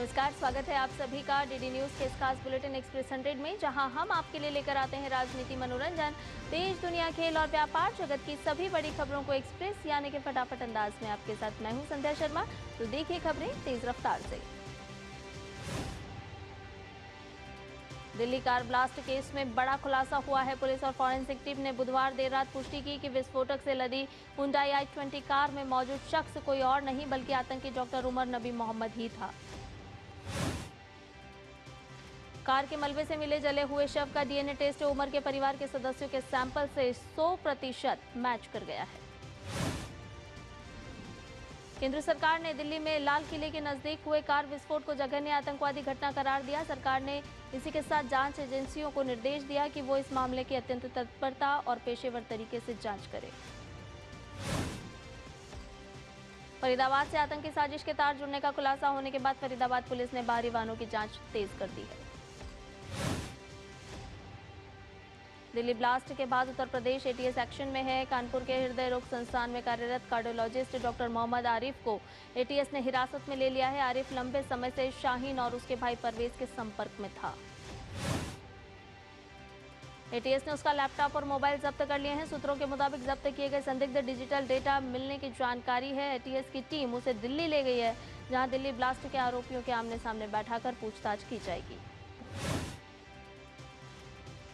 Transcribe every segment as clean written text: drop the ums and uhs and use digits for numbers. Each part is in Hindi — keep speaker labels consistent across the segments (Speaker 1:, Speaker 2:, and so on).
Speaker 1: नमस्कार, स्वागत है आप सभी का डीडी न्यूज के इस खास बुलेटिन एक्सप्रेस 100 में, जहां हम आपके लिए लेकर आते हैं राजनीति, मनोरंजन, देश दुनिया, खेल और व्यापार जगत की सभी बड़ी खबरों को एक्सप्रेस यानी कि फटाफट अंदाज में। आपके साथ मैं हूं संध्या शर्मा। तो देखिए खबरें तेज रफ्तार से। दिल्ली कार ब्लास्ट केस में बड़ा खुलासा हुआ है। पुलिस और फॉरेंसिक टीम ने बुधवार देर रात पुष्टि की कि विस्फोटक से लदी हुंडई i20 कार में मौजूद शख्स कोई और नहीं बल्कि आतंकी डॉक्टर उमर नबी मोहम्मद ही था। कार के मलबे से मिले जले हुए शव का डीएनए टेस्ट उमर के परिवार के सदस्यों के सैंपल से 100% मैच कर गया है। केंद्र सरकार ने दिल्ली में लाल किले के नजदीक हुए कार विस्फोट को जघन्य आतंकवादी घटना करार दिया। सरकार ने इसी के साथ जांच एजेंसियों को निर्देश दिया कि वो इस मामले की अत्यंत तत्परता और पेशेवर तरीके से जांच करें। फरीदाबाद से आतंकी साजिश के तार जुड़ने का खुलासा होने के बाद फरीदाबाद पुलिस ने बाहरी वाहनों की जांच तेज कर दी है। दिल्ली ब्लास्ट के बाद उत्तर प्रदेश एटीएस एक्शन में है। कानपुर के हृदय रोग संस्थान में कार्यरत कार्डियोलॉजिस्ट डॉक्टर मोहम्मद आरिफ को एटीएस ने हिरासत में ले लिया है। आरिफ लंबे समय से शाहीन और उसके भाई परवेज के संपर्क में था। एटीएस ने उसका लैपटॉप और मोबाइल जब्त कर लिए हैं। सूत्रों के मुताबिक जब्त किए गए संदिग्ध डिजिटल डेटा मिलने की जानकारी है। एटीएस की टीम उसे दिल्ली ले गई है, जहां दिल्ली ब्लास्ट के आरोपियों के आमने सामने बैठाकर पूछताछ की जाएगी।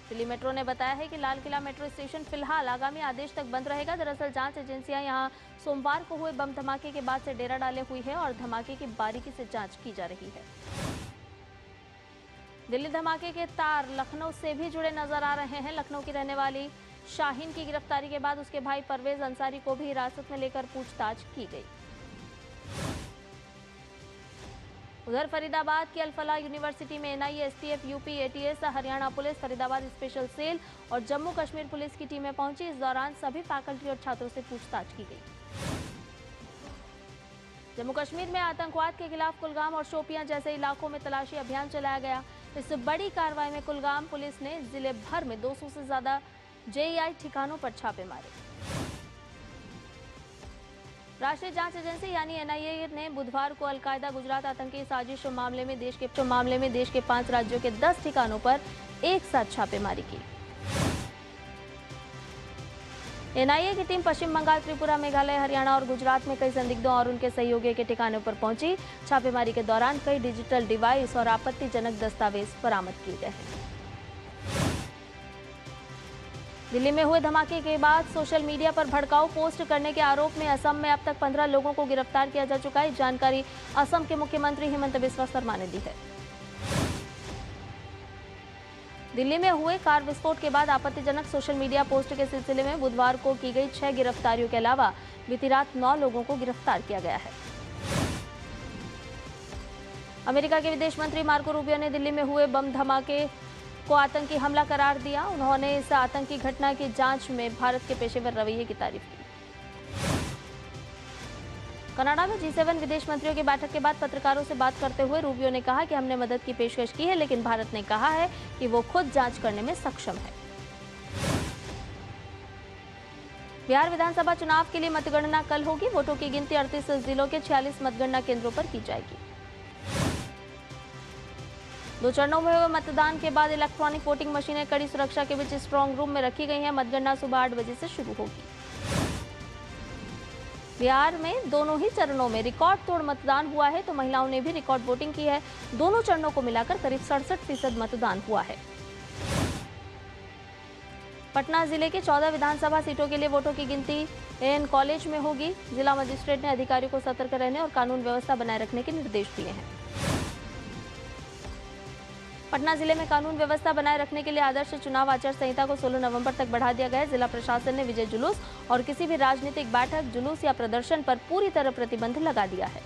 Speaker 1: दिल्ली मेट्रो ने बताया है कि लाल किला मेट्रो स्टेशन फिलहाल आगामी आदेश तक बंद रहेगा। दरअसल जांच एजेंसियां यहां सोमवार को हुए बम धमाके के बाद से डेरा डाले हुई है और धमाके की बारीकी से जांच की जा रही है। दिल्ली धमाके के तार लखनऊ से भी जुड़े नजर आ रहे हैं। लखनऊ की रहने वाली शाहीन की गिरफ्तारी के बाद उसके भाई परवेज अंसारी को भी हिरासत में लेकर पूछताछ की गई। उधर फरीदाबाद की अल-फलाह यूनिवर्सिटी में NIA, STF, UP, ATS, Haryana police, Faridabad special cell और जम्मू कश्मीर पुलिस की टीमें पहुंची। इस दौरान सभी फैकल्टी और छात्रों से पूछताछ की गई। जम्मू कश्मीर में आतंकवाद के खिलाफ कुलगाम और शोपियां जैसे इलाकों में तलाशी अभियान चलाया गया। इस बड़ी कार्रवाई में कुलगाम पुलिस ने जिले भर में 200 से ज्यादा जेईआई ठिकानों पर छापे मारे। राष्ट्रीय जांच एजेंसी यानी एनआईए ने बुधवार को अलकायदा गुजरात आतंकी साजिश मामले में देश के 5 राज्यों के 10 ठिकानों पर एक साथ छापेमारी की। एनआईए की टीम पश्चिम बंगाल, त्रिपुरा, मेघालय, हरियाणा और गुजरात में कई संदिग्धों और उनके सहयोगियों के ठिकानों पर पहुंची। छापेमारी के दौरान कई डिजिटल डिवाइस और आपत्तिजनक दस्तावेज बरामद किए गए हैं। दिल्ली में हुए धमाके के बाद सोशल मीडिया पर भड़काऊ पोस्ट करने के आरोप में असम में अब तक 15 लोगों को गिरफ्तार किया जा चुका है। जानकारी असम के मुख्यमंत्री हेमंत बिस्वा शर्मा ने दी है। दिल्ली में हुए कार विस्फोट के बाद आपत्तिजनक सोशल मीडिया पोस्ट के सिलसिले में बुधवार को की गई 6 गिरफ्तारियों के अलावा बीती रात 9 लोगों को गिरफ्तार किया गया है। अमेरिका के विदेश मंत्री मार्को रूबियो ने दिल्ली में हुए बम धमाके को आतंकी हमला करार दिया। उन्होंने इस आतंकी घटना की जांच में भारत के पेशेवर रवैये की तारीफ की। कनाडा में G7 विदेश मंत्रियों की बैठक के बाद पत्रकारों से बात करते हुए रूबियो ने कहा कि हमने मदद की पेशकश की है, लेकिन भारत ने कहा है कि वो खुद जांच करने में सक्षम है। बिहार विधानसभा चुनाव के लिए मतगणना कल होगी। वोटों की गिनती 38 जिलों के 46 मतगणना केंद्रों पर की जाएगी। 2 चरणों में हुए मतदान के बाद इलेक्ट्रॉनिक वोटिंग मशीनें कड़ी सुरक्षा के बीच स्ट्रांग रूम में रखी गई हैं। मतगणना सुबह 8 बजे से शुरू होगी। बिहार में दोनों ही चरणों में रिकॉर्ड तोड़ मतदान हुआ है, तो महिलाओं ने भी रिकॉर्ड वोटिंग की है। दोनों चरणों को मिलाकर करीब 67% मतदान हुआ है। पटना जिले के 14 विधानसभा सीटों के लिए वोटों की गिनती एएन कॉलेज में होगी। जिला मजिस्ट्रेट ने अधिकारियों को सतर्क रहने और कानून व्यवस्था बनाए रखने के निर्देश दिए हैं। पटना जिले में कानून व्यवस्था बनाए रखने के लिए आदर्श चुनाव आचार संहिता को 16 नवंबर तक बढ़ा दिया गया है। जिला प्रशासन ने विजय जुलूस और किसी भी राजनीतिक बैठक, जुलूस या प्रदर्शन पर पूरी तरह प्रतिबंध लगा दिया है।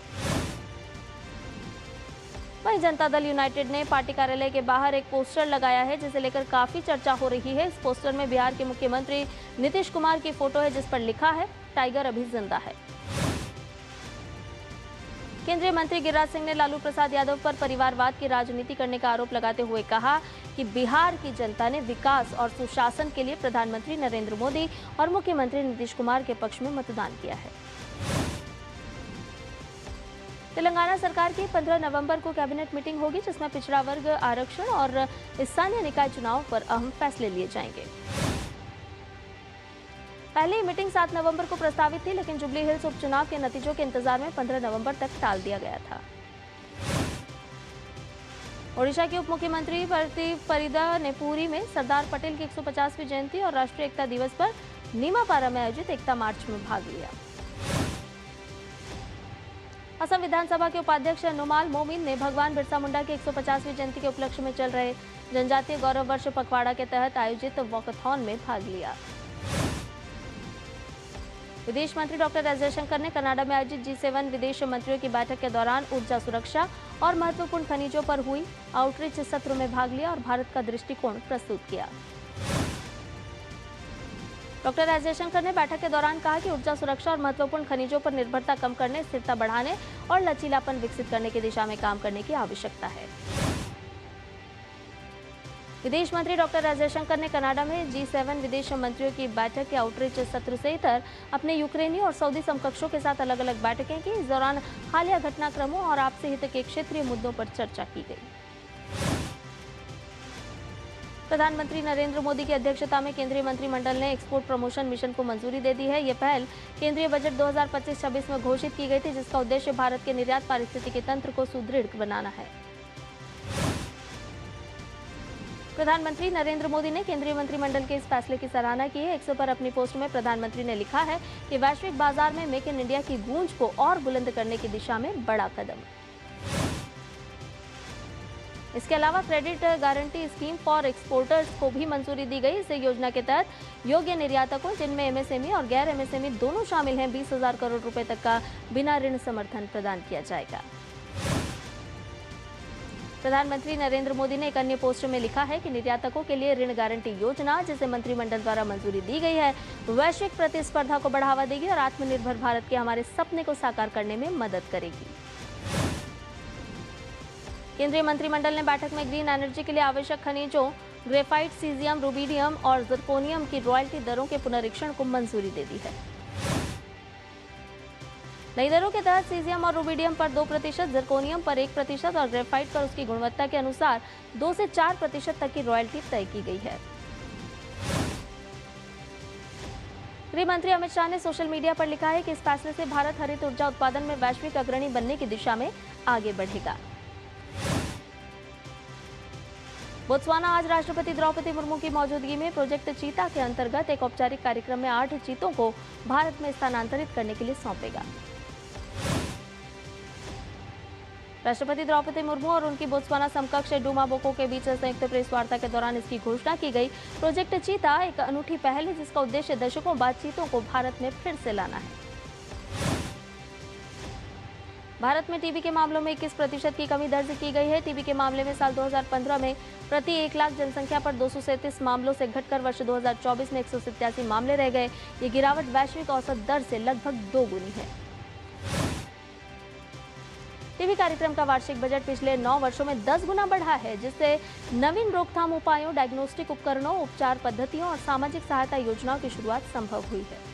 Speaker 1: वहीं जनता दल यूनाइटेड ने पार्टी कार्यालय के बाहर एक पोस्टर लगाया है, जिसे लेकर काफी चर्चा हो रही है। इस पोस्टर में बिहार के मुख्यमंत्री नीतीश कुमार की फोटो है, जिस पर लिखा है टाइगर अभी जिंदा है। केंद्रीय मंत्री गिरिराज सिंह ने लालू प्रसाद यादव पर परिवारवाद की राजनीति करने का आरोप लगाते हुए कहा कि बिहार की जनता ने विकास और सुशासन के लिए प्रधानमंत्री नरेंद्र मोदी और मुख्यमंत्री नीतीश कुमार के पक्ष में मतदान किया है। तेलंगाना सरकार की 15 नवंबर को कैबिनेट मीटिंग होगी, जिसमें पिछड़ा वर्ग आरक्षण और स्थानीय निकाय चुनाव पर अहम फैसले लिए जाएंगे। पहले मीटिंग 7 नवंबर को प्रस्तावित थी, लेकिन जुबली हिल्स उपचुनाव के नतीजों के इंतजार में 15 नवंबर तक टाल दिया गया था। ओडिशा के उप मुख्यमंत्री फरीदा ने पुरी में सरदार पटेल की 150वीं जयंती और राष्ट्रीय एकता दिवस पर नीमापारा में आयोजित एकता मार्च में भाग लिया। असम विधानसभा के उपाध्यक्ष नुमाल मोमिन ने भगवान बिरसा मुंडा की 150वीं जयंती के उपलक्ष्य में चल रहे जनजातीय गौरव वर्ष पखवाड़ा के तहत आयोजित वॉकथॉन में भाग लिया। विदेश मंत्री डॉक्टर एस जयशंकर ने कनाडा में आयोजित G7 विदेश मंत्रियों की बैठक के दौरान ऊर्जा सुरक्षा और महत्वपूर्ण खनिजों पर हुई आउटरीच सत्र में भाग लिया और भारत का दृष्टिकोण प्रस्तुत किया। डॉक्टर एस जयशंकर ने बैठक के दौरान कहा कि ऊर्जा सुरक्षा और महत्वपूर्ण खनिजों पर निर्भरता कम करने, स्थिरता बढ़ाने और लचीलापन विकसित करने की दिशा में काम करने की आवश्यकता है। विदेश मंत्री डॉक्टर एस जयशंकर ने कनाडा में G7 विदेश मंत्रियों की बैठक के आउटरीच सत्र से इतर अपने यूक्रेनी और सऊदी समकक्षों के साथ अलग अलग बैठकें की। इस दौरान हालिया घटनाक्रमों और आपसी हित के क्षेत्रीय मुद्दों पर चर्चा की गई। प्रधानमंत्री नरेंद्र मोदी की अध्यक्षता में केंद्रीय मंत्रिमंडल ने एक्सपोर्ट प्रमोशन मिशन को मंजूरी दे दी है। ये पहल केंद्रीय बजट 2025-26 में घोषित की गई थी, जिसका उद्देश्य भारत के निर्यात पारिस्थितिकी तंत्र को सुदृढ़ बनाना है। प्रधानमंत्री नरेंद्र मोदी ने केंद्रीय मंत्रिमंडल के इस फैसले की सराहना की है। X पर अपनी पोस्ट में प्रधानमंत्री ने लिखा है कि वैश्विक बाजार में मेक इन इंडिया की गूंज को और बुलंद करने की दिशा में बड़ा कदम। इसके अलावा credit guarantee scheme for exporters को भी मंजूरी दी गई। इस योजना के तहत योग्य निर्यातकों, जिनमें एमएसएमई और गैर एमएसएमई दोनों शामिल हैं, 20,000 करोड़ रुपए तक का बिना ऋण समर्थन प्रदान किया जाएगा। प्रधानमंत्री नरेंद्र मोदी ने एक अन्य पोस्ट में लिखा है कि निर्यातकों के लिए ऋण गारंटी योजना, जिसे मंत्रिमंडल द्वारा मंजूरी दी गई है, वैश्विक प्रतिस्पर्धा को बढ़ावा देगी और आत्मनिर्भर भारत के हमारे सपने को साकार करने में मदद करेगी। केंद्रीय मंत्रिमंडल ने बैठक में ग्रीन एनर्जी के लिए आवश्यक खनिजों ग्रेफाइट, सीजियम, रूबिडियम और जर्कोनियम की रॉयल्टी दरों के पुनरीक्षण को मंजूरी दे दी है। नई दरों के तहत सीजियम और रूबिडियम पर 2%, जर्कोनियम पर 1% और ग्रेफाइट पर उसकी गुणवत्ता के अनुसार 2 से 4% तक की रॉयल्टी तय की गई है। गृह मंत्री अमित शाह ने सोशल मीडिया पर लिखा है कि इस फैसले से भारत हरित ऊर्जा उत्पादन में वैश्विक अग्रणी बनने की दिशा में आगे बढ़ेगा। बोत्सवाना आज राष्ट्रपति द्रौपदी मुर्मू की मौजूदगी में प्रोजेक्ट चीता के अंतर्गत एक औपचारिक कार्यक्रम में 8 चीतों को भारत में स्थानांतरित करने के लिए सौंपेगा। राष्ट्रपति द्रौपदी मुर्मू और उनकी बोत्सवाना समकक्ष डूमा बोको के बीच संयुक्त प्रेस वार्ता के दौरान इसकी घोषणा की गई। प्रोजेक्ट चीता एक अनूठी पहल है, जिसका उद्देश्य दशकों बाद चीतों को भारत में फिर से लाना है। भारत में टीबी के मामलों में 21% की कमी दर्ज की गई है। टीबी के मामले में साल 2015 में प्रति 1 लाख जनसंख्या पर 237 मामलों से घटकर वर्ष 2024 में 187 मामले रह गए। ये गिरावट वैश्विक औसत दर से लगभग 2 गुनी है। टीबी कार्यक्रम का वार्षिक बजट पिछले 9 वर्षों में 10 गुना बढ़ा है, जिससे नवीन रोकथाम उपायों, डायग्नोस्टिक उपकरणों, उपचार पद्धतियों और सामाजिक सहायता योजनाओं की शुरुआत संभव हुई है।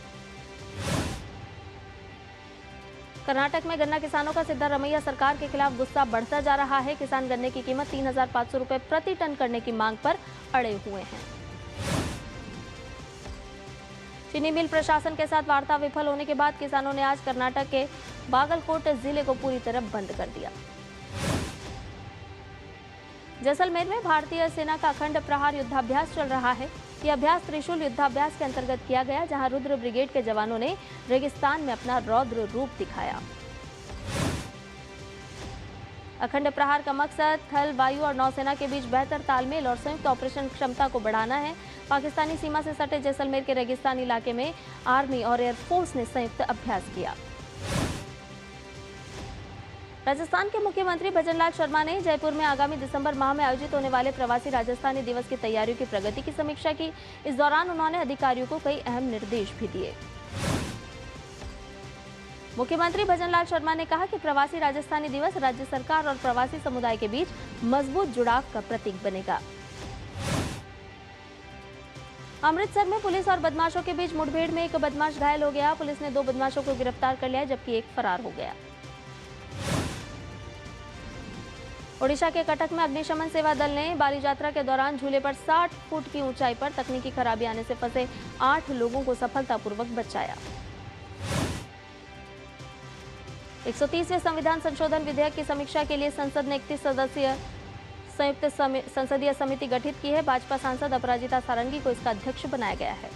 Speaker 1: कर्नाटक में गन्ना किसानों का सिद्धारमैया सरकार के खिलाफ गुस्सा बढ़ता जा रहा है। किसान गन्ने की कीमत 3,500 रुपए प्रति टन करने की मांग पर अड़े हुए हैं। चीनी मिल प्रशासन के साथ वार्ता विफल होने के बाद किसानों ने आज कर्नाटक के बागलकोट जिले को पूरी तरह बंद कर दिया। जैसलमेर में भारतीय सेना का अखंड प्रहार युद्धाभ्यास चल रहा है। यह अभ्यास त्रिशूल युद्धाभ्यास के अंतर्गत किया गया, जहां रुद्र ब्रिगेड के जवानों ने रेगिस्तान में अपना रौद्र रूप दिखाया। अखंड प्रहार का मकसद थल, वायु और नौसेना के बीच बेहतर तालमेल और संयुक्त ऑपरेशन क्षमता को बढ़ाना है। पाकिस्तानी सीमा से सटे जैसलमेर के रेगिस्तानी इलाके में आर्मी और एयरफोर्स ने संयुक्त अभ्यास किया। राजस्थान के मुख्यमंत्री भजनलाल शर्मा ने जयपुर में आगामी दिसंबर माह में आयोजित होने वाले प्रवासी राजस्थानी दिवस की तैयारियों की प्रगति की समीक्षा की। इस दौरान उन्होंने अधिकारियों को कई अहम निर्देश भी दिए। मुख्यमंत्री भजनलाल शर्मा ने कहा कि प्रवासी राजस्थानी दिवस राज्य सरकार और प्रवासी समुदाय के बीच मजबूत जुड़ाव का प्रतीक बनेगा। अमृतसर में पुलिस और बदमाशों के बीच मुठभेड़ में एक बदमाश घायल हो गया। पुलिस ने 2 बदमाशों को गिरफ्तार कर लिया, जबकि एक फरार हो गया। ओडिशा के कटक में अग्निशमन सेवा दल ने बाली यात्रा के दौरान झूले पर 60 फुट की ऊंचाई पर तकनीकी खराबी आने से फंसे 8 लोगों को सफलतापूर्वक बचाया। 130वें संविधान संशोधन विधेयक की समीक्षा के लिए संसद ने 31 सदस्यीय संयुक्त संसदीय समिति गठित की है। भाजपा सांसद अपराजिता सारंगी को इसका अध्यक्ष बनाया गया है।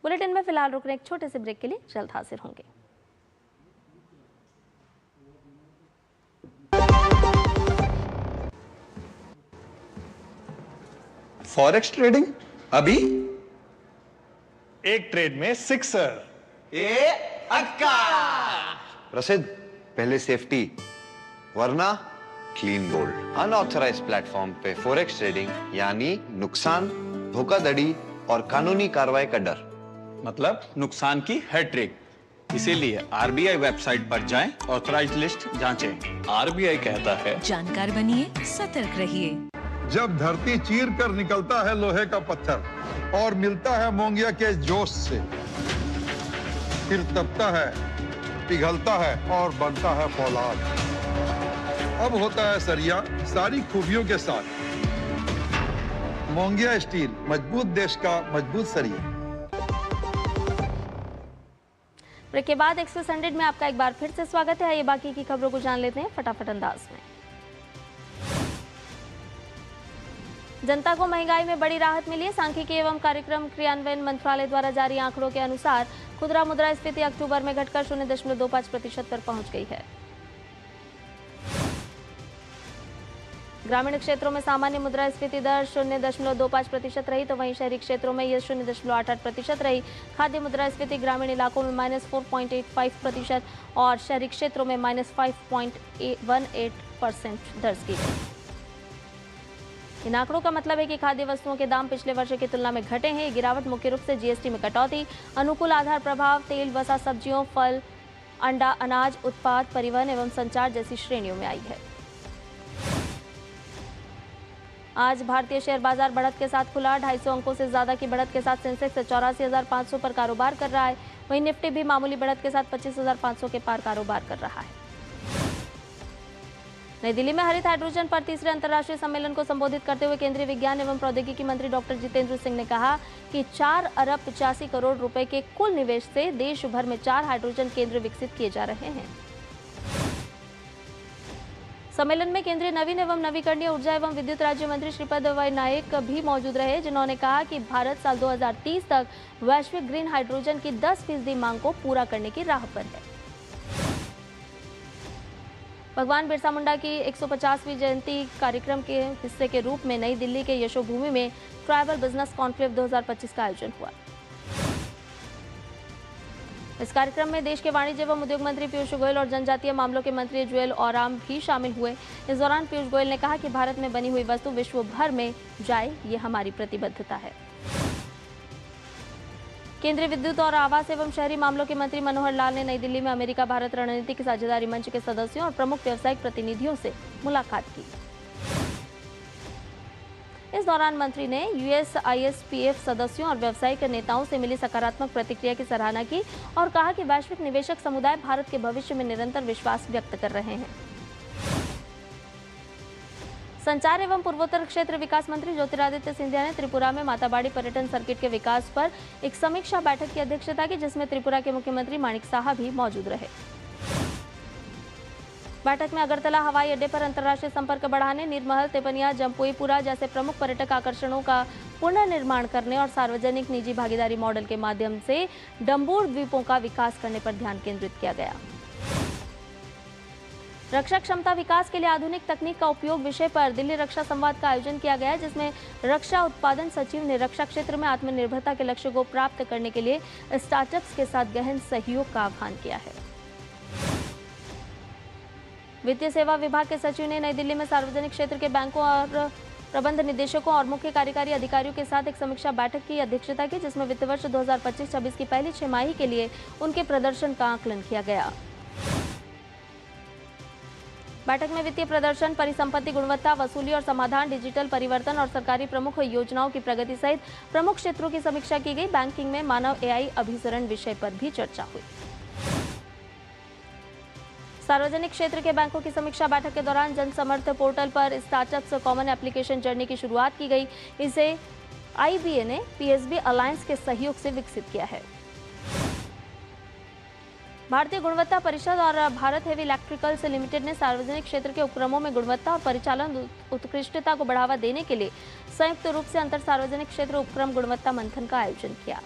Speaker 1: बुलेटिन में फिलहाल रुकने एक छोटे से ब्रेक के लिए जल्द हाजिर होंगे।
Speaker 2: फॉरेक्स ट्रेडिंग अभी
Speaker 3: एक ट्रेड में सिक्सर।
Speaker 2: प्रसिद्ध, पहले सेफ्टी वरना क्लीन गोल्ड। अनऑथराइज्ड प्लेटफॉर्म पे फॉरेक्स ट्रेडिंग यानी नुकसान, धोखाधड़ी और कानूनी कार्रवाई का डर,
Speaker 3: मतलब नुकसान की हैट्रिक। इसीलिए आरबीआई वेबसाइट पर जाएं, ऑथराइज्ड लिस्ट जांचें। आरबीआई कहता है,
Speaker 4: जानकार बनिए, सतर्क रहिए।
Speaker 5: जब धरती चीर कर निकलता है लोहे का पत्थर और मिलता है मोंगिया के जोश से, फिर तपता है, पिघलता है और बनता है फौलाद। अब होता है सरिया सारी खूबियों के साथ। मोंगिया स्टील, मजबूत देश का मजबूत सरिया।
Speaker 1: ब्रेक के बाद एक्सप्रेस 100 में आपका एक बार फिर से स्वागत है। ये बाकी की खबरों को जान लेते हैं फटाफट अंदाज में। जनता को महंगाई में बड़ी राहत मिली है। सांख्यिकी एवं कार्यक्रम क्रियान्वयन मंत्रालय द्वारा जारी आंकड़ों के अनुसार खुदरा मुद्रास्फीति अक्टूबर में घटकर 0.25% पर पहुंच गई है। ग्रामीण क्षेत्रों में सामान्य मुद्रास्फीति दर 0.25% रही, तो वहीं शहरी क्षेत्रों में यह 0.88% रही। खाद्य मुद्रास्फीति ग्रामीण इलाकों में -4.85% और शहरी क्षेत्रों में -5.18% दर्ज की गई। इन आंकड़ों का मतलब है कि खाद्य वस्तुओं के दाम पिछले वर्ष की तुलना में घटे हैं। गिरावट मुख्य रूप से जीएसटी में कटौती, अनुकूल आधार प्रभाव, तेल, वसा, सब्जियों, फल, अंडा, अनाज उत्पाद, परिवहन एवं संचार जैसी श्रेणियों में आई है। आज भारतीय शेयर बाजार बढ़त के साथ खुला। 250 अंकों से ज्यादा की बढ़त के साथ सेंसेक्स 84,500 पर कारोबार कर रहा है। वहीं निफ्टी भी मामूली बढ़त के साथ 25,500 के पार कारोबार कर रहा है। नई दिल्ली में हरित हाइड्रोजन पर तीसरे अंतर्राष्ट्रीय सम्मेलन को संबोधित करते हुए केंद्रीय विज्ञान एवं प्रौद्योगिकी मंत्री डॉक्टर जितेंद्र सिंह ने कहा कि 4 अरब 85 करोड़ रुपए के कुल निवेश से देश भर में 4 हाइड्रोजन केंद्र विकसित किए जा रहे हैं। सम्मेलन में केंद्रीय नवीन एवं नवीकरणीय ऊर्जा एवं विद्युत राज्य मंत्री श्रीपद नायक भी मौजूद रहे, जिन्होंने कहा कि भारत साल 2030 तक वैश्विक ग्रीन हाइड्रोजन की 10% मांग को पूरा करने की राह पर है। भगवान बिरसा मुंडा की 150वीं जयंती कार्यक्रम के हिस्से के रूप में नई दिल्ली के यशोभूमि में ट्राइबल बिजनेस कॉन्क्लेव 2025 का आयोजन हुआ। इस कार्यक्रम में देश के वाणिज्य एवं उद्योग मंत्री पीयूष गोयल और जनजातीय मामलों के मंत्री जुएल ओराम भी शामिल हुए। इस दौरान पीयूष गोयल ने कहा कि भारत में बनी हुई वस्तु विश्व भर में जाए, ये हमारी प्रतिबद्धता है। केंद्रीय विद्युत और आवास एवं शहरी मामलों के मंत्री मनोहर लाल ने नई दिल्ली में अमेरिका भारत रणनीतिक साझेदारी मंच के सदस्यों और प्रमुख व्यावसायिक प्रतिनिधियों से मुलाकात की। इस दौरान मंत्री ने यूएसआईएसपीएफ सदस्यों और व्यावसायिक नेताओं से मिली सकारात्मक प्रतिक्रिया की सराहना की और कहा कि वैश्विक निवेशक समुदाय भारत के भविष्य में निरंतर विश्वास व्यक्त कर रहे हैं। संचार एवं पूर्वोत्तर क्षेत्र विकास मंत्री ज्योतिरादित्य सिंधिया ने त्रिपुरा में माताबाड़ी पर्यटन सर्किट के विकास पर एक समीक्षा बैठक की अध्यक्षता की, जिसमें त्रिपुरा के मुख्यमंत्री माणिक साहा भी मौजूद रहे। बैठक में अगरतला हवाई अड्डे पर अंतर्राष्ट्रीय संपर्क बढ़ाने, नीरमहल, तेपनिया, जम्पुईपुरा जैसे प्रमुख पर्यटक आकर्षणों का पुनर्निर्माण करने और सार्वजनिक निजी भागीदारी मॉडल के माध्यम से डम्बूर द्वीपों का विकास करने पर ध्यान केंद्रित किया गया। रक्षा क्षमता विकास के लिए आधुनिक तकनीक का उपयोग विषय पर दिल्ली रक्षा संवाद का आयोजन किया गया, जिसमें रक्षा उत्पादन सचिव ने रक्षा क्षेत्र में आत्मनिर्भरता के लक्ष्य को प्राप्त करने के लिए स्टार्टअप्स के साथ गहन सहयोग का आह्वान किया है। वित्तीय सेवा विभाग के सचिव ने नई दिल्ली में सार्वजनिक क्षेत्र के बैंकों और प्रबंध निदेशकों और मुख्य कार्यकारी अधिकारियों के साथ एक समीक्षा बैठक की अध्यक्षता की, जिसमें वित्त वर्ष 2025-26 की पहली छमाही के लिए उनके प्रदर्शन का आकलन किया गया। बैठक में वित्तीय प्रदर्शन, परिसंपत्ति गुणवत्ता, वसूली और समाधान, डिजिटल परिवर्तन और सरकारी प्रमुख योजनाओं की प्रगति सहित प्रमुख क्षेत्रों की समीक्षा की गई। बैंकिंग में मानव एआई अभिसरण विषय पर भी चर्चा हुई। सार्वजनिक क्षेत्र के बैंकों की समीक्षा बैठक के दौरान जनसमर्थ पोर्टल पर स्टार्टअप्स कॉमन एप्लीकेशन जर्नी की शुरुआत की गई। इसे आईबीए ने पीएसबी अलायंस के सहयोग से विकसित किया है। भारतीय गुणवत्ता परिषद और भारत हेवी इलेक्ट्रिकल्स लिमिटेड ने सार्वजनिक क्षेत्र के उपक्रमों में गुणवत्ता और परिचालन उत्कृष्टता को बढ़ावा देने के लिए संयुक्त रूप से अंतर सार्वजनिक क्षेत्र उपक्रम गुणवत्ता मंथन का आयोजन किया।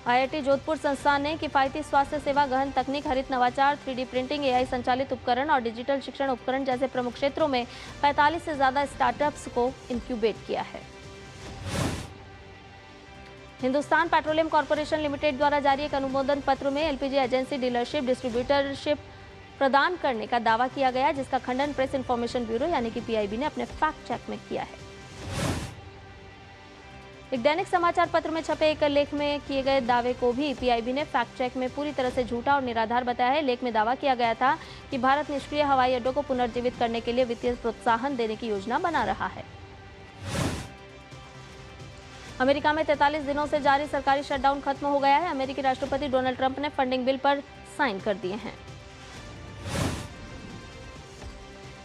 Speaker 1: आईआईटी जोधपुर संस्थान ने किफायती स्वास्थ्य सेवा, गहन तकनीक, हरित नवाचार, 3D प्रिंटिंग, एआई संचालित उपकरण और डिजिटल शिक्षण उपकरण जैसे प्रमुख क्षेत्रों में 45 से ज्यादा स्टार्टअप्स को इंक्यूबेट किया है। हिंदुस्तान पेट्रोलियम कॉर्पोरेशन लिमिटेड द्वारा जारी एक अनुमोदन पत्र में एलपीजी एजेंसी डीलरशिप डिस्ट्रीब्यूटरशिप प्रदान करने का दावा किया गया, जिसका खंडन प्रेस इन्फॉर्मेशन ब्यूरो यानी कि पीआईबी ने अपने फैक्ट चेक में किया है। एक दैनिक समाचार पत्र में छपे एक लेख में किए गए दावे को भी पीआईबी ने फैक्ट चेक में पूरी तरह से झूठा और निराधार बताया है। लेख में दावा किया गया था कि भारत निष्क्रिय हवाई अड्डों को पुनर्जीवित करने के लिए वित्तीय प्रोत्साहन देने की योजना बना रहा है। अमेरिका में 43 दिनों से जारी सरकारी शटडाउन खत्म हो गया है। अमेरिकी राष्ट्रपति डोनाल्ड ट्रंप ने फंडिंग बिल पर साइन कर दिए हैं।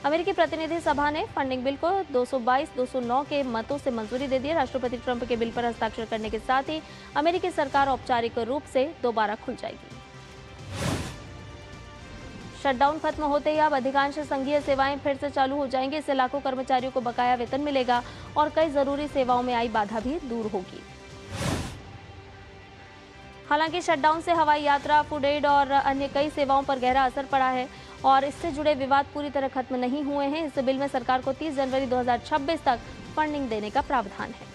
Speaker 1: अमेरिकी प्रतिनिधि सभा ने फंडिंग बिल को 222-209 के मतों से मंजूरी दे दी है। राष्ट्रपति ट्रंप के बिल पर हस्ताक्षर करने के साथ ही अमेरिकी सरकार औपचारिक रूप से दोबारा खुल जाएगी। शटडाउन खत्म होते ही अब अधिकांश संघीय सेवाएं फिर से चालू हो जाएंगी। इससे लाखों कर्मचारियों को बकाया वेतन मिलेगा और कई जरूरी सेवाओं में आई बाधा भी दूर होगी। हालांकि शटडाउन से हवाई यात्रा, फूड एड और अन्य कई सेवाओं पर गहरा असर पड़ा है और इससे जुड़े विवाद पूरी तरह खत्म नहीं हुए हैं। इस बिल में सरकार को 30 जनवरी 2026 तक फंडिंग देने का प्रावधान है।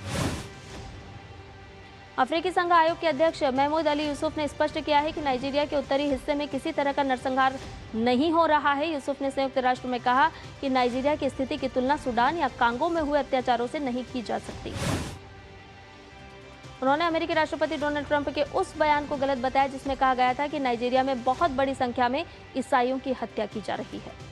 Speaker 1: अफ्रीकी संघ आयोग के अध्यक्ष महमूद अली यूसुफ ने स्पष्ट किया है कि नाइजीरिया के उत्तरी हिस्से में किसी तरह का नरसंहार नहीं हो रहा है। यूसुफ ने संयुक्त राष्ट्र में कहा कि नाइजीरिया की स्थिति की तुलना सूडान या कांगो में हुए अत्याचारों से नहीं की जा सकती। उन्होंने अमेरिकी राष्ट्रपति डोनाल्ड ट्रंप के उस बयान को गलत बताया जिसमें कहा गया था कि नाइजीरिया में बहुत बड़ी संख्या में ईसाइयों की हत्या की जा रही है।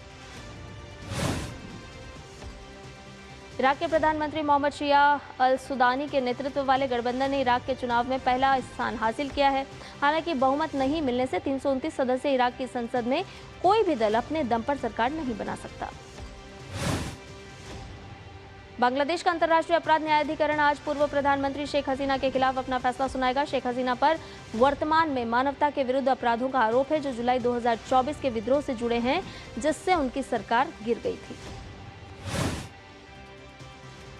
Speaker 1: इराक के प्रधानमंत्री मोहम्मद शिया अल सुदानी के नेतृत्व वाले गठबंधन ने इराक के चुनाव में पहला स्थान हासिल किया है। हालांकि बहुमत नहीं मिलने से 329 सदस्य इराक की संसद में कोई भी दल अपने दम पर सरकार नहीं बना सकता। बांग्लादेश का अंतर्राष्ट्रीय अपराध न्यायाधिकरण आज पूर्व प्रधानमंत्री शेख हसीना के खिलाफ अपना फैसला सुनाएगा। शेख हसीना पर वर्तमान में मानवता के विरुद्ध अपराधों का आरोप है, जो जुलाई 2024 के विद्रोह से जुड़े हैं, जिससे उनकी सरकार गिर गई थी।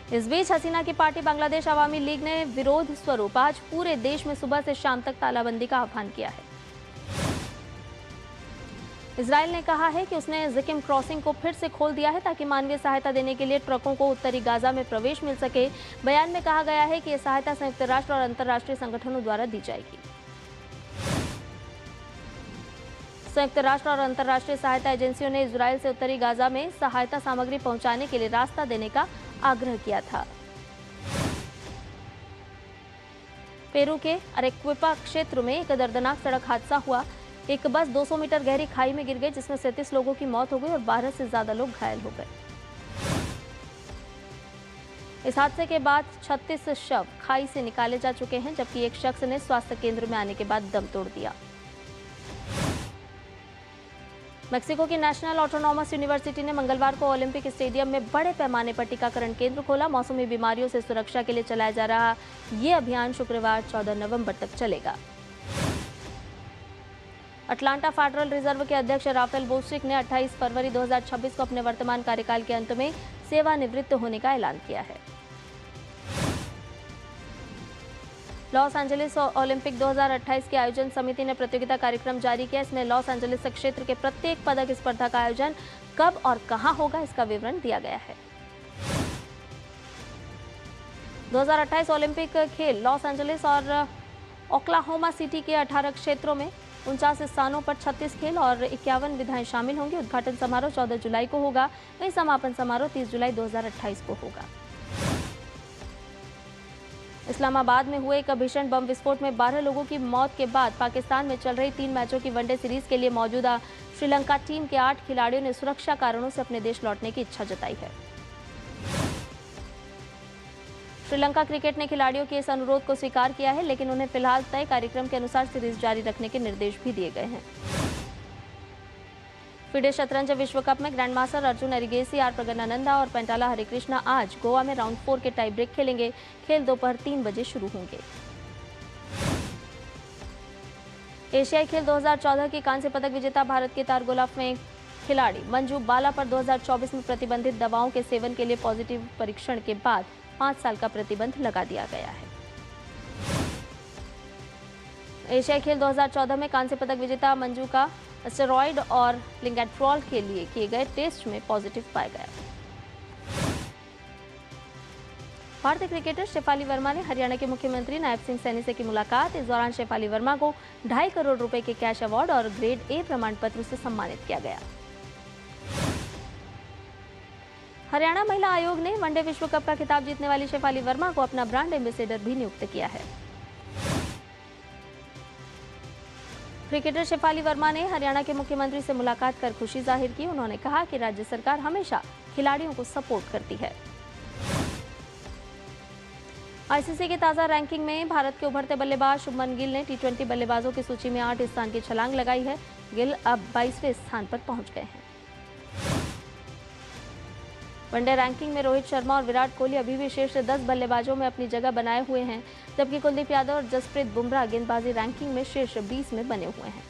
Speaker 1: इस बीच हसीना की पार्टी बांग्लादेश अवामी लीग ने विरोध स्वरूप आज पूरे देश में सुबह से शाम तक तालाबंदी का आह्वान किया है। इजराइल ने कहा है कि उसने जिकिम क्रॉसिंग को फिर से खोल दिया है ताकि मानवीय सहायता देने के लिए ट्रकों को उत्तरी गाजा में प्रवेश मिल सके। बयान में कहा गया है कि यह सहायता संयुक्त राष्ट्र और अंतर्राष्ट्रीय संगठनों द्वारा दी जाएगी। संयुक्त राष्ट्र और अंतर्राष्ट्रीय सहायता एजेंसियों ने इजराइल से उत्तरी गाजा में सहायता सामग्री पहुंचाने के लिए रास्ता देने का आग्रह किया था। पेरू के अरेक्विपा क्षेत्र में एक दर्दनाक सड़क हादसा हुआ। एक बस 200 मीटर गहरी खाई में गिर गई, जिसमें 37 लोगों की मौत हो गई और 12 से ज्यादा लोग घायल हो गए। इस हादसे के बाद 36 शव खाई से निकाले जा चुके हैं, जबकि एक शख्स ने स्वास्थ्य केंद्र में आने के बाद दम तोड़ दिया। मेक्सिको की नेशनल ऑटोनॉमस यूनिवर्सिटी ने मंगलवार को ओलंपिक स्टेडियम में बड़े पैमाने पर टीकाकरण केंद्र खोला। मौसमी बीमारियों से सुरक्षा के लिए चलाया जा रहा ये अभियान शुक्रवार 14 नवंबर तक चलेगा। अटलांटा फेडरल रिजर्व के अध्यक्ष राफेल बोस्टिक ने 28 फरवरी 2026 को अपने वर्तमान कार्यकाल के अंत में सेवानिवृत्त होने का ऐलान किया है। लॉस एंजलिस ओलंपिक 2028 की आयोजन समिति ने प्रतियोगिता कार्यक्रम जारी किया। इसमें लॉस एंजलिस क्षेत्र के प्रत्येक पदक स्पर्धा का आयोजन कब और कहां होगा, इसका विवरण दिया गया है। 2028 ओलंपिक खेल लॉस एंजलिस और ओक्लाहोमा सिटी के 18 क्षेत्रों में 49 स्थानों पर 36 खेल और 51 विधाएं शामिल होंगी। उद्घाटन समारोह 14 जुलाई को होगा, वहीं समापन समारोह 30 जुलाई 2028 को होगा। इस्लामाबाद में हुए एक भीषण बम विस्फोट में 12 लोगों की मौत के बाद पाकिस्तान में चल रही 3 मैचों की वनडे सीरीज के लिए मौजूदा श्रीलंका टीम के 8 खिलाड़ियों ने सुरक्षा कारणों से अपने देश लौटने की इच्छा जताई है। श्रीलंका क्रिकेट ने खिलाड़ियों के इस अनुरोध को स्वीकार किया है, लेकिन उन्हें फिलहाल तय कार्यक्रम के अनुसार सीरीज जारी रखने के निर्देश भी दिए गए हैं। फिडे शतरंज विश्व कप में ग्रैंडमास्टर अर्जुन एरिगेसी, आर प्रगन्नानंदा और पेंटाला हरिकृष्णा आज गोवा में राउंड 4 के टाई ब्रेक खेलेंगे। खेल दोपहर 3 बजे शुरू होंगे। एशियाई खेल 2014 की कांस्य पदक विजेता भारत के तारगोला फेंक खिलाड़ी मंजू बाला पर 2024 में प्रतिबंधित दवाओं के सेवन के लिए पॉजिटिव परीक्षण के बाद 5 साल का प्रतिबंध लगा दिया गया है। एशियाई खेल 2014 में कांस्य पदक विजेता मंजू का स्टेरॉयड और लिंगेट्रॉल के लिए किए गए टेस्ट में पॉजिटिव पाया गया। भारतीय क्रिकेटर शेफाली वर्मा ने हरियाणा के मुख्यमंत्री नायब सिंह सैनी से की मुलाकात। इस दौरान शेफाली वर्मा को 2.5 करोड़ रुपए के कैश अवार्ड और ग्रेड ए प्रमाण पत्र से सम्मानित किया गया। हरियाणा महिला आयोग ने वनडे विश्व कप का खिताब जीतने वाली शेफाली वर्मा को अपना ब्रांड एम्बेसडर भी नियुक्त किया है। क्रिकेटर शेफाली वर्मा ने हरियाणा के मुख्यमंत्री से मुलाकात कर खुशी जाहिर की। उन्होंने कहा कि राज्य सरकार हमेशा खिलाड़ियों को सपोर्ट करती है। आईसीसी की ताजा रैंकिंग में भारत के उभरते बल्लेबाज शुभमन गिल ने टी20 बल्लेबाजों की सूची में 8 स्थान की छलांग लगाई है। गिल अब 22वें स्थान पर पहुंच गए हैं। वनडे रैंकिंग में रोहित शर्मा और विराट कोहली अभी भी शीर्ष 10 बल्लेबाजों में अपनी जगह बनाए हुए हैं, जबकि कुलदीप यादव और जसप्रीत बुमराह गेंदबाजी रैंकिंग में शीर्ष 20 में बने हुए हैं।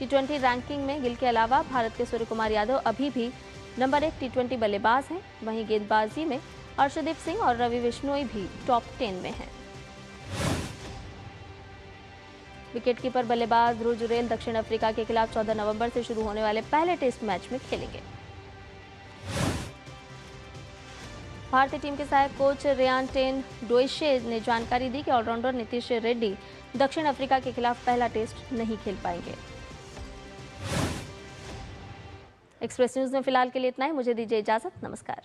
Speaker 1: टी20 रैंकिंग में गिल के अलावा भारत के सूर्यकुमार यादव अभी भी नंबर 1 टी20 बल्लेबाज हैं। वहीं गेंदबाजी में अर्शदीप सिंह और रवि बिश्नोई भी टॉप 10 में हैं। विकेटकीपर बल्लेबाज ध्रुव जुरेल दक्षिण अफ्रीका के खिलाफ 14 नवंबर से शुरू होने वाले पहले टेस्ट मैच में खेलेंगे। भारतीय टीम के सहायक कोच रेयान टेन डोइशे ने जानकारी दी कि ऑलराउंडर नीतीश रेड्डी दक्षिण अफ्रीका के खिलाफ पहला टेस्ट नहीं खेल पाएंगे। एक्सप्रेस न्यूज में फिलहाल के लिए इतना ही। मुझे दीजिए इजाजत। नमस्कार।